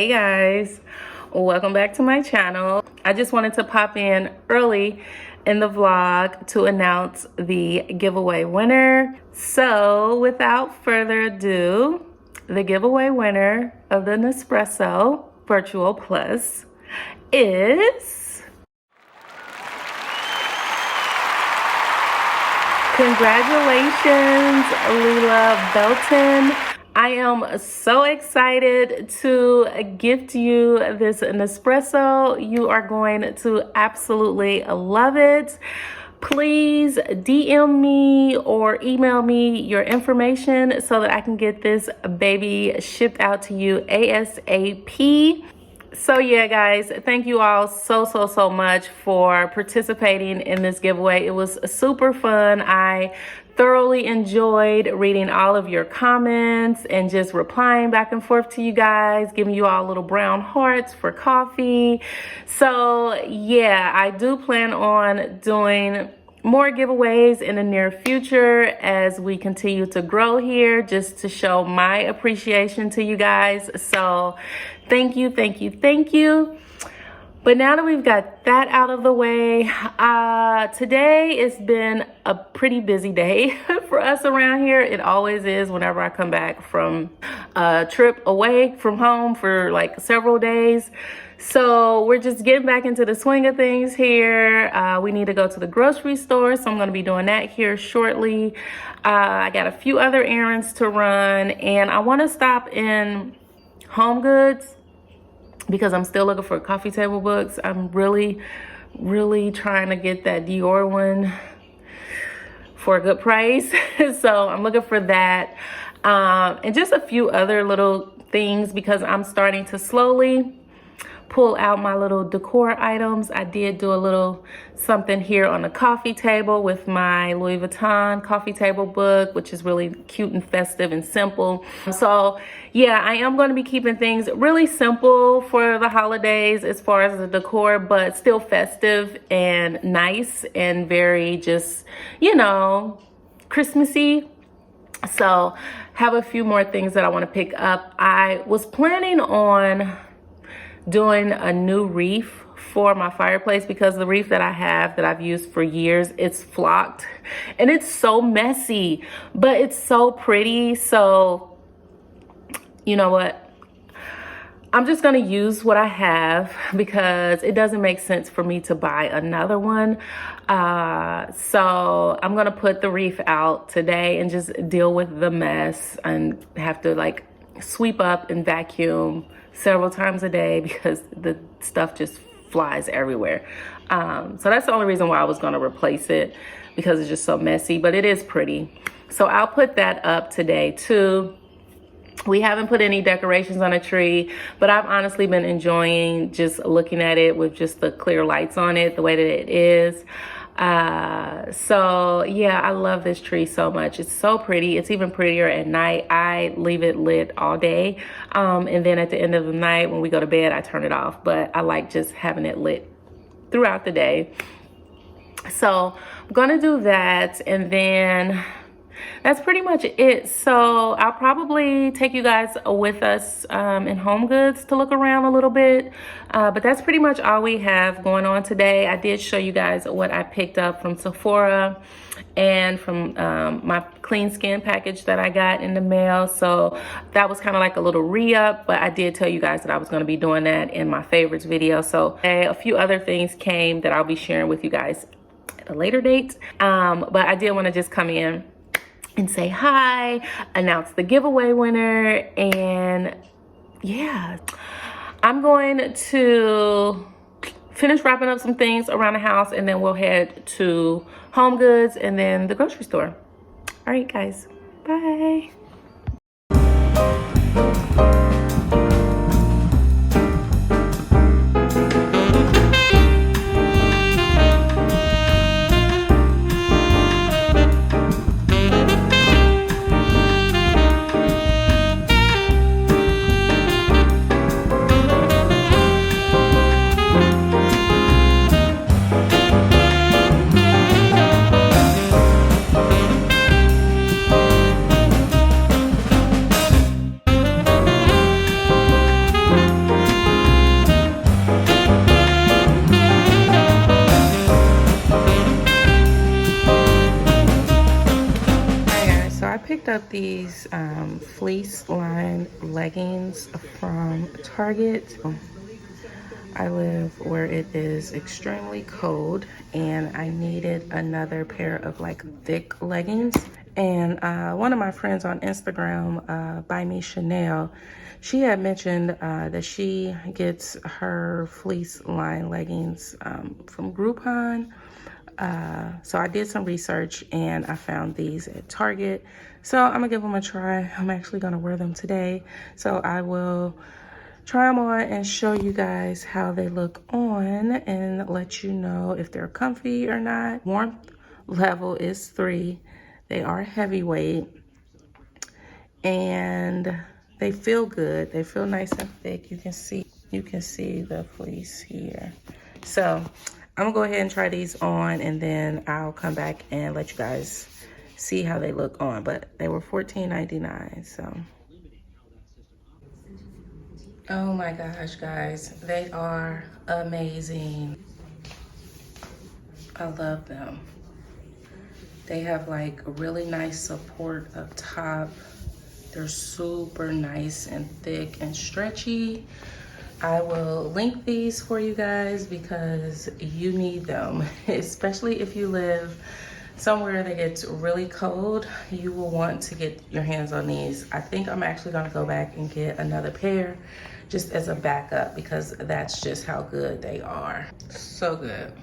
Hey guys, welcome back to my channel. I just wanted to pop in early in the vlog to announce the giveaway winner. So without further ado, the giveaway winner of the Nespresso Virtual Plus is... Congratulations, LELA BELTON. I am so excited to gift you this Nespresso. You are going to absolutely love it. Please DM me or email me your information so that I can get this baby shipped out to you ASAP. So yeah, guys, thank you all so much for participating in this giveaway. It was super fun. I thoroughly enjoyed reading all of your comments and just replying back and forth to you guys, giving you all little brown hearts for coffee. So yeah, I do plan on doing more giveaways in the near future as we continue to grow here, just to show my appreciation to you guys. So thank you. But now that we've got that out of the way, today has been a pretty busy day for us around here. It always is whenever I come back from a trip away from home for like several days. So we're just getting back into the swing of things here. We need to go to the grocery store, so I'm going to be doing that here shortly. I got a few other errands to run, and I want to stop in HomeGoods because I'm still looking for coffee table books. I'm really trying to get that Decor one for a good price. So I'm looking for that. And just a few other little things because I'm starting to slowly pull out my little decor items. I did do a little something here on the coffee table with my Louis Vuitton coffee table book, which is really cute and festive and simple. So yeah, I am going to be keeping things really simple for the holidays as far as the decor, but still festive and nice and very just, you know, Christmassy. So have a few more things that I want to pick up. I was planning on doing a new wreath for my fireplace because the wreath that I have that I've used for years, it's flocked and it's so messy, but it's so pretty. So you know what, I'm just gonna use what I have because it doesn't make sense for me to buy another one. So I'm gonna put the wreath out today and just deal with the mess and have to like sweep up and vacuum several times a day because the stuff just flies everywhere. So that's the only reason why I was going to replace it, because it's just so messy, but it is pretty. So I'll put that up today too. We haven't put any decorations on a tree, but I've honestly been enjoying just looking at it with just the clear lights on it, the way that it is. So yeah, I love this tree so much. It's so pretty. It's even prettier at night. I leave it lit all day. And then at the end of the night when we go to bed, I turn it off, but I like just having it lit throughout the day. So I'm gonna do that, and then that's pretty much it. So I'll probably take you guys with us in HomeGoods to look around a little bit. But that's pretty much all we have going on today. I did show you guys what I picked up from Sephora and from my clean skin package that I got in the mail. So that was kind of like a little re-up, but I did tell you guys that I was going to be doing that in my favorites video. So a few other things came that I'll be sharing with you guys at a later date. But I did want to just come in and say hi, announce the giveaway winner, and yeah, I'm going to finish wrapping up some things around the house, and then we'll head to HomeGoods and then the grocery store. All right, guys, bye. picked up these fleece lined leggings from Target. I live where it is extremely cold and I needed another pair of like thick leggings. And one of my friends on Instagram, By Me Chanel, she had mentioned that she gets her fleece lined leggings from Groupon. So I did some research and I found these at Target. So I'm gonna give them a try. I'm actually gonna wear them today. So I will try them on and show you guys how they look on and let you know if they're comfy or not. Warmth level is 3. They are heavyweight and they feel good. They feel nice and thick. You can see the fleece here. So I'm gonna go ahead and try these on and then I'll come back and let you guys see how they look on. But they were $14.99, so. Oh my gosh, guys, they are amazing. I love them. They have like really nice support up top. They're super nice and thick and stretchy. I will link these for you guys because you need them, especially if you live somewhere that gets really cold. You will want to get your hands on these. I think I'm actually gonna go back and get another pair just as a backup because that's just how good they are. So good.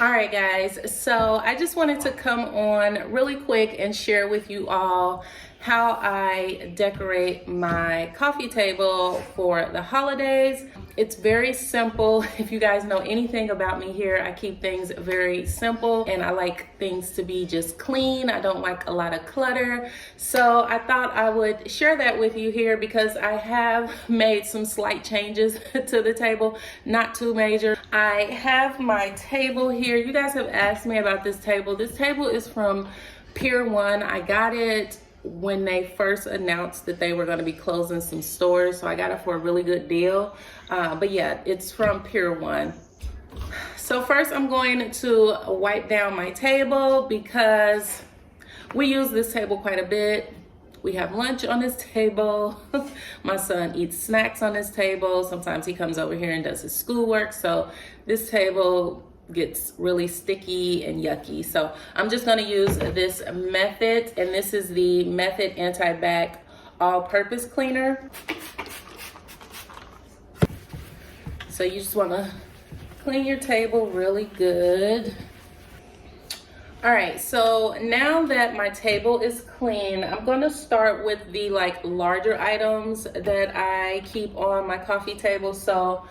All right, guys, so I just wanted to come on really quick and share with you all how I decorate my coffee table for the holidays. It's very simple. If you guys know anything about me here, I keep things very simple and I like things to be just clean. I don't like a lot of clutter. So I thought I would share that with you here because I have made some slight changes to the table, not too major. I have my table here. You guys have asked me about this table. This table is from Pier 1. I got it when they first announced that they were going to be closing some stores, so I got it for a really good deal. But yeah, it's from Pier 1. So first I'm going to wipe down my table because we use this table quite a bit. We have lunch on this table. My son eats snacks on this table. Sometimes he comes over here and does his schoolwork. So this table gets really sticky and yucky. So I'm just gonna use this Method, and this is the Method Anti-Bac All-Purpose Cleaner. So you just wanna clean your table really good. All right, so now that my table is clean, I'm gonna start with the like larger items that I keep on my coffee table. So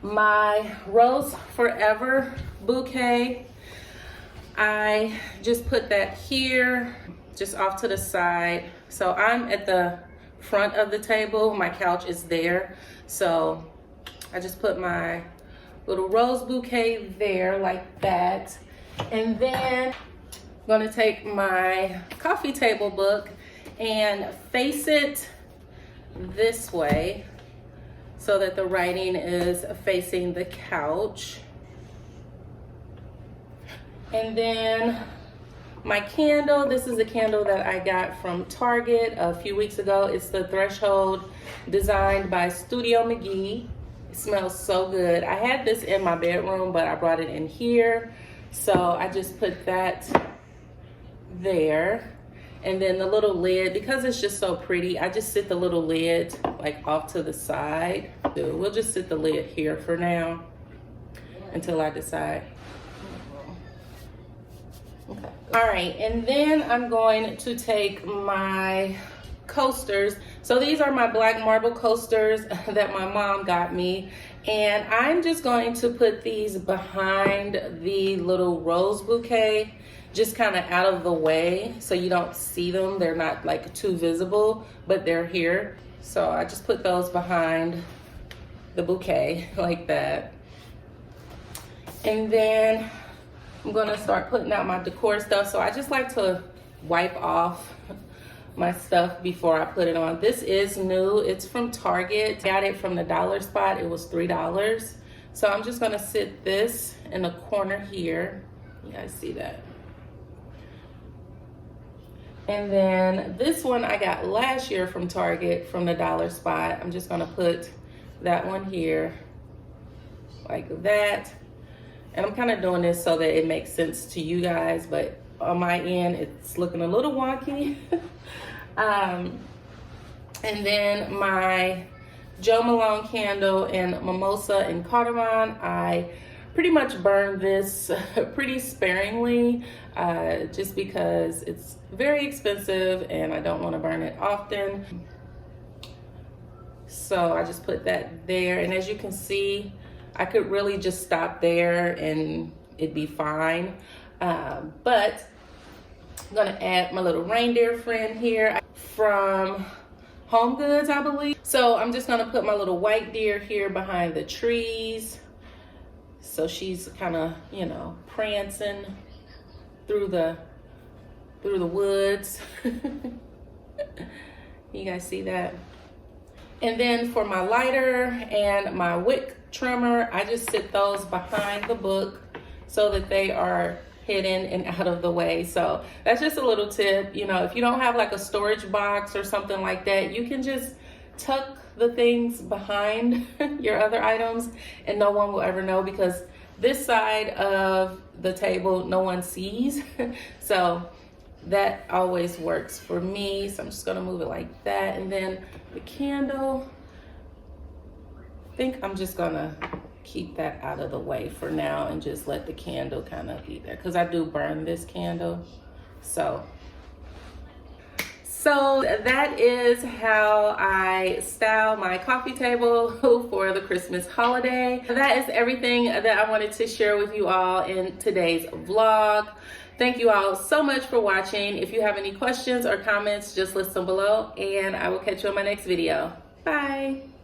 my Rose Forever bouquet, I just put that here, just off to the side. So I'm at the front of the table, my couch is there. So I just put my little rose bouquet there like that. And then I'm gonna take my coffee table book and face it this way so that the writing is facing the couch. And then my candle, this is a candle that I got from Target a few weeks ago. It's the Threshold, designed by Studio McGee. It smells so good. I had this in my bedroom, but I brought it in here. So I just put that there. And then the little lid, because it's just so pretty, I just sit the little lid like off to the side. We'll just sit the lid here for now until I decide. Okay. All right, and then I'm going to take my coasters. So these are my black marble coasters that my mom got me. And I'm just going to put these behind the little rose bouquet, just kind of out of the way so you don't see them. They're not like too visible, but they're here. So I just put those behind the bouquet like that. And then I'm gonna start putting out my decor stuff. So I just like to wipe off my stuff before I put it on. This is new, it's from Target. Got it from the dollar spot, it was $3. So I'm just gonna sit this in the corner here. You guys see that? And then this one I got last year from Target from the dollar spot. I'm just gonna put that one here like that. And I'm kind of doing this so that it makes sense to you guys, but on my end, it's looking a little wonky. And then my Jo Malone candle in mimosa and cardamom, I pretty much burned this pretty sparingly, just because it's very expensive and I don't want to burn it often. So I just put that there, and as you can see, I could really just stop there and it'd be fine. But I'm gonna add my little reindeer friend here from HomeGoods, I believe. So I'm just gonna put my little white deer here behind the trees. So she's kind of, you know, prancing through the woods. You guys see that? And then for my lighter and my wick trimmer, I just sit those behind the book so that they are hidden and out of the way. So that's just a little tip. You know, if you don't have like a storage box or something like that, you can just tuck the things behind your other items and no one will ever know, because this side of the table no one sees. So that always works for me. So I'm just gonna move it like that. And then the candle, I think I'm just gonna keep that out of the way for now and just let the candle kind of be there, because I do burn this candle. So that is how I style my coffee table for the Christmas holiday. That is everything that I wanted to share with you all in today's vlog. Thank you all so much for watching. If you have any questions or comments, just list them below and I will catch you on my next video. Bye.